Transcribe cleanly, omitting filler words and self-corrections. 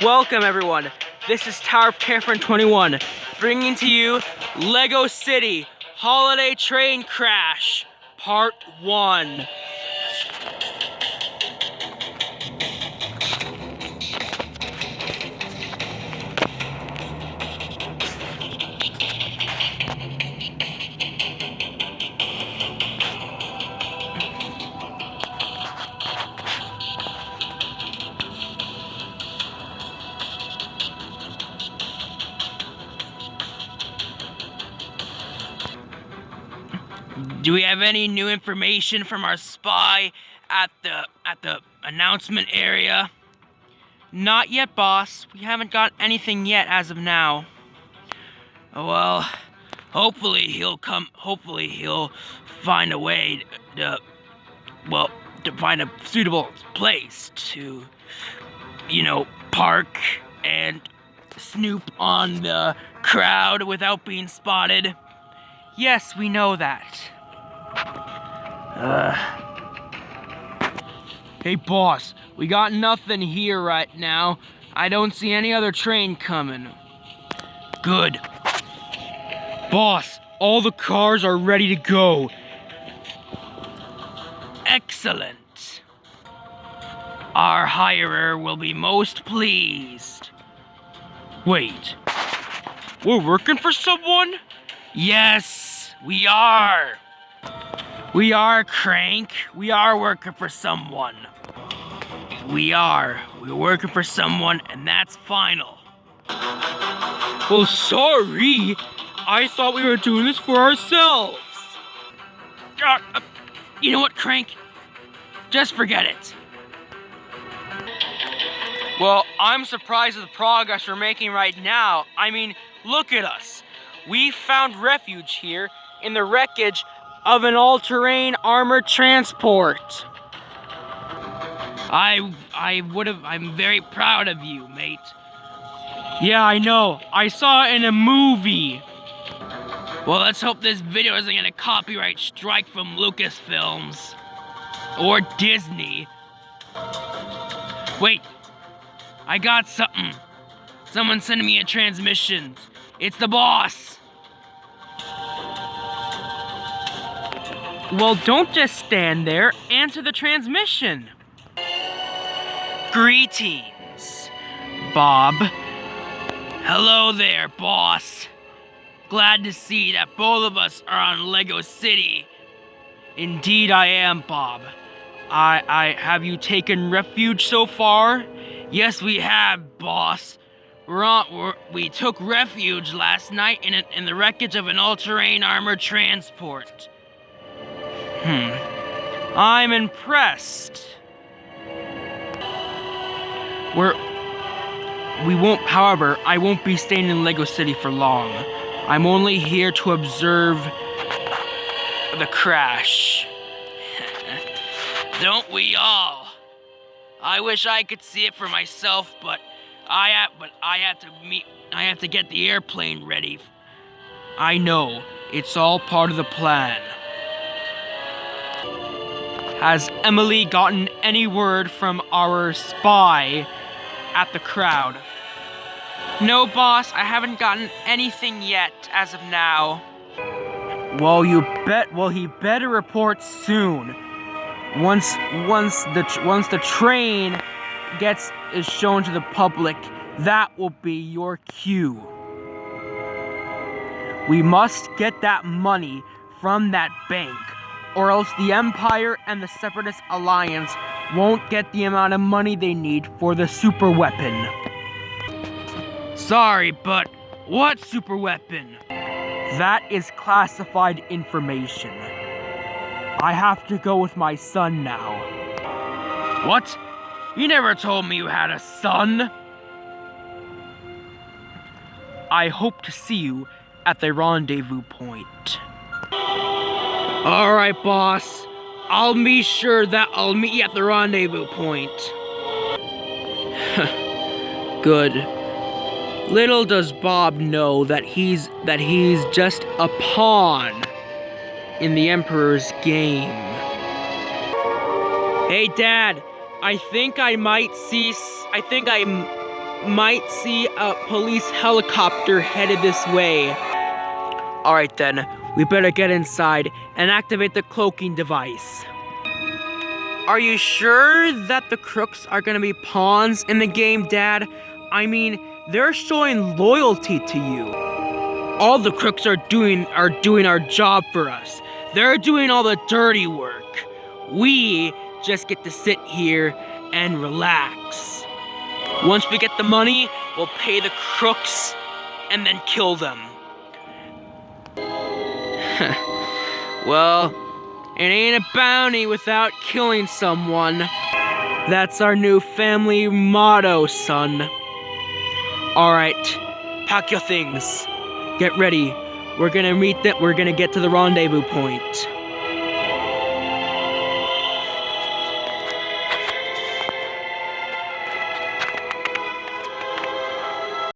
Welcome everyone, this is Tower of Terror 21, bringing to you Lego City Holiday Train Crash, Part 1. Do we have any new information from our spy at the announcement area? Not yet, boss. We haven't got anything yet as of now. Well, hopefully he'll find a way to find a suitable place to, park and snoop on the crowd without being spotted. Yes, we know that. Hey boss, we got nothing here right now. I don't see any other train coming. Good. Boss, all the cars are ready to go. Excellent. Our hirer will be most pleased. Wait, we're working for someone? Yes, we are. We are, Crank. We are working for someone. We're working for someone, and that's final. Well, sorry. I thought we were doing this for ourselves. You know what, Crank? Just forget it. Well, I'm surprised at the progress we're making right now. I mean, look at us. We found refuge here in the wreckage of an all-terrain armored transport. I'm very proud of you, mate. Yeah, I know. I saw it in a movie. Well, let's hope this video isn't gonna copyright strike from Lucasfilms. Or Disney. Wait. I got something. Someone's sending me a transmission. It's the boss. Well, don't just stand there. Answer the transmission. Greetings, Bob. Hello there, boss. Glad to see that both of us are on Lego City. Indeed I am, Bob. Have you taken refuge so far? Yes, we have, boss. We took refuge last night in the wreckage of an all-terrain armored transport. I'm impressed. However, I won't be staying in Lego City for long. I'm only here to observe the crash. Don't we all? I wish I could see it for myself, but I have to get the airplane ready. I know, it's all part of the plan. Has Emily gotten any word from our spy at the crowd? No, boss, I haven't gotten anything yet as of now. Well, he better report soon. Once the train is shown to the public, that will be your cue. We must get that money from that bank, or else the Empire and the Separatist Alliance won't get the amount of money they need for the super weapon. Sorry, but what super weapon? That is classified information. I have to go with my son now. What? You never told me you had a son. I hope to see you at the rendezvous point. Alright, boss. I'll be sure that I'll meet you at the rendezvous point. Good. Little does Bob know that he's just a pawn in the Emperor's game. Hey, Dad. I think might see a police helicopter headed this way. Alright then, we better get inside and activate the cloaking device. Are you sure that the crooks are gonna be pawns in the game, Dad? I mean, they're showing loyalty to you. All the crooks are doing our job for us. They're doing all the dirty work. We just get to sit here and relax. Once we get the money, we'll pay the crooks and then kill them. Well, it ain't a bounty without killing someone. That's our new family motto, son. Alright, pack your things. Get ready. We're gonna get to the rendezvous point.